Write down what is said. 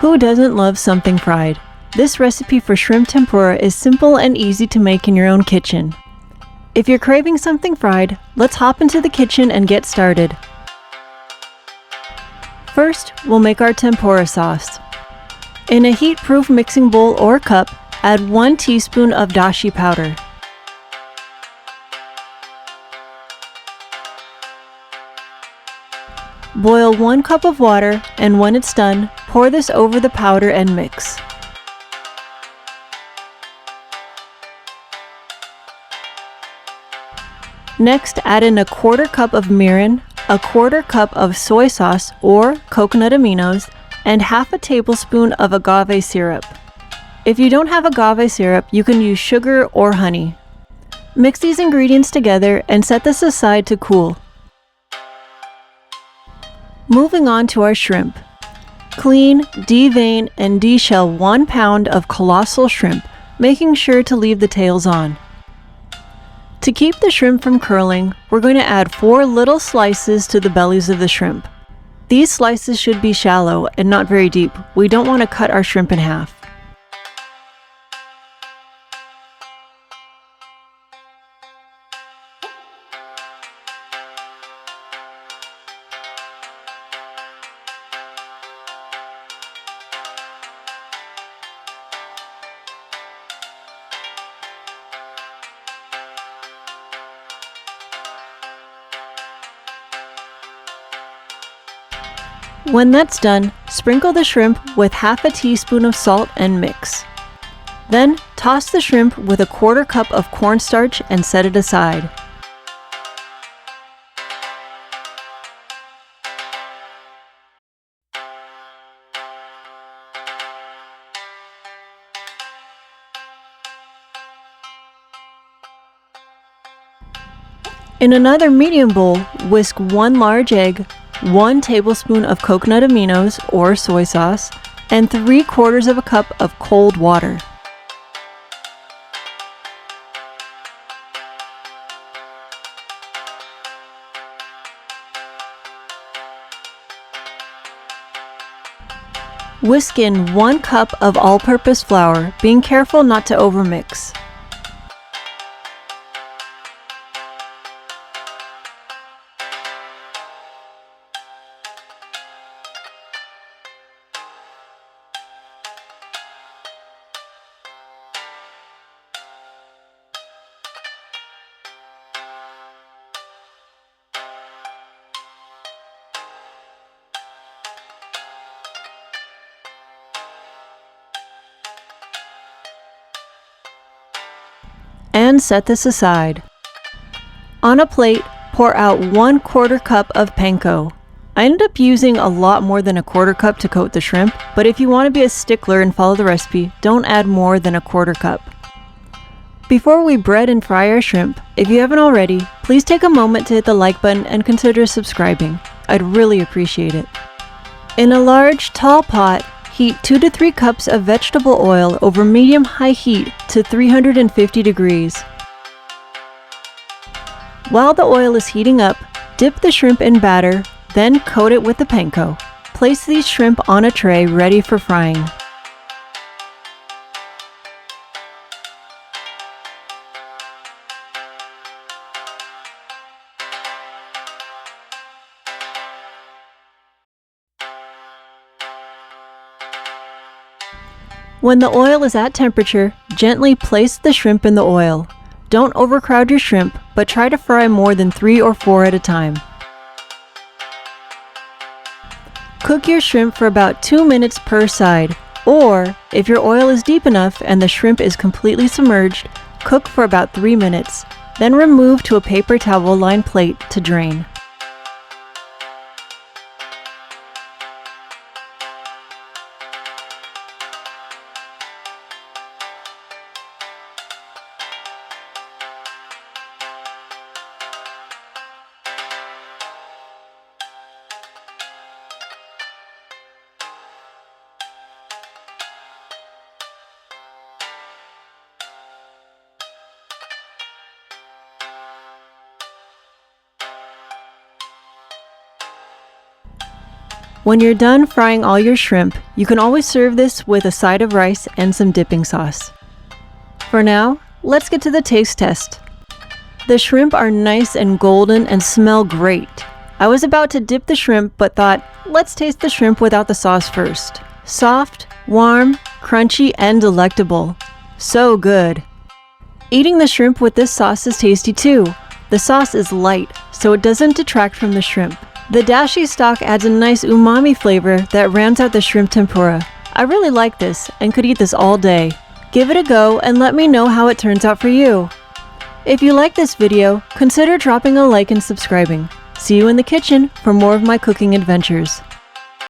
Who doesn't love something fried? This recipe for shrimp tempura is simple and easy to make in your own kitchen. If you're craving something fried, let's hop into the kitchen and get started. First, we'll make our tempura sauce. In a heat-proof mixing bowl or cup, add 1 teaspoon of dashi powder. Boil 1 cup of water, and when it's done, pour this over the powder and mix. Next, add in a 1/4 cup of mirin, a 1/4 cup of soy sauce or coconut aminos, and 1/2 tablespoon of agave syrup. If you don't have agave syrup, you can use sugar or honey. Mix these ingredients together and set this aside to cool. Moving on to our shrimp. Clean, devein, and deshell 1 pound of Colossal shrimp, making sure to leave the tails on. To keep the shrimp from curling, we're going to add 4 little slices to the bellies of the shrimp. These slices should be shallow and not very deep. We don't want to cut our shrimp in half. When that's done, sprinkle the shrimp with 1/2 teaspoon of salt and mix. Then, toss the shrimp with a 1/4 cup of cornstarch and set it aside. In another medium bowl, whisk 1 large egg, 1 tablespoon of coconut aminos or soy sauce, and 3/4 cup of cold water. Whisk in 1 cup of all-purpose flour, being careful not to overmix. And set this aside. On a plate, pour out 1/4 cup of panko. I ended up using a lot more than a 1/4 cup to coat the shrimp, but if you want to be a stickler and follow the recipe, don't add more than a 1/4 cup. Before we bread and fry our shrimp, if you haven't already, please take a moment to hit the like button and consider subscribing. I'd really appreciate it. In a large, tall pot, heat 2 to 3 cups of vegetable oil over medium-high heat to 350 degrees. While the oil is heating up, dip the shrimp in batter, then coat it with the panko. Place these shrimp on a tray ready for frying. When the oil is at temperature, gently place the shrimp in the oil. Don't overcrowd your shrimp, but try to fry more than 3 or 4 at a time. Cook your shrimp for about 2 minutes per side, or if your oil is deep enough and the shrimp is completely submerged, cook for about 3 minutes, then remove to a paper towel lined plate to drain. When you're done frying all your shrimp, you can always serve this with a side of rice and some dipping sauce. For now, let's get to the taste test. The shrimp are nice and golden and smell great. I was about to dip the shrimp but thought, let's taste the shrimp without the sauce first. Soft, warm, crunchy, and delectable. So good. Eating the shrimp with this sauce is tasty too. The sauce is light, so it doesn't detract from the shrimp. The dashi stock adds a nice umami flavor that rounds out the shrimp tempura. I really like this and could eat this all day. Give it a go and let me know how it turns out for you. If you like this video, consider dropping a like and subscribing. See you in the kitchen for more of my cooking adventures.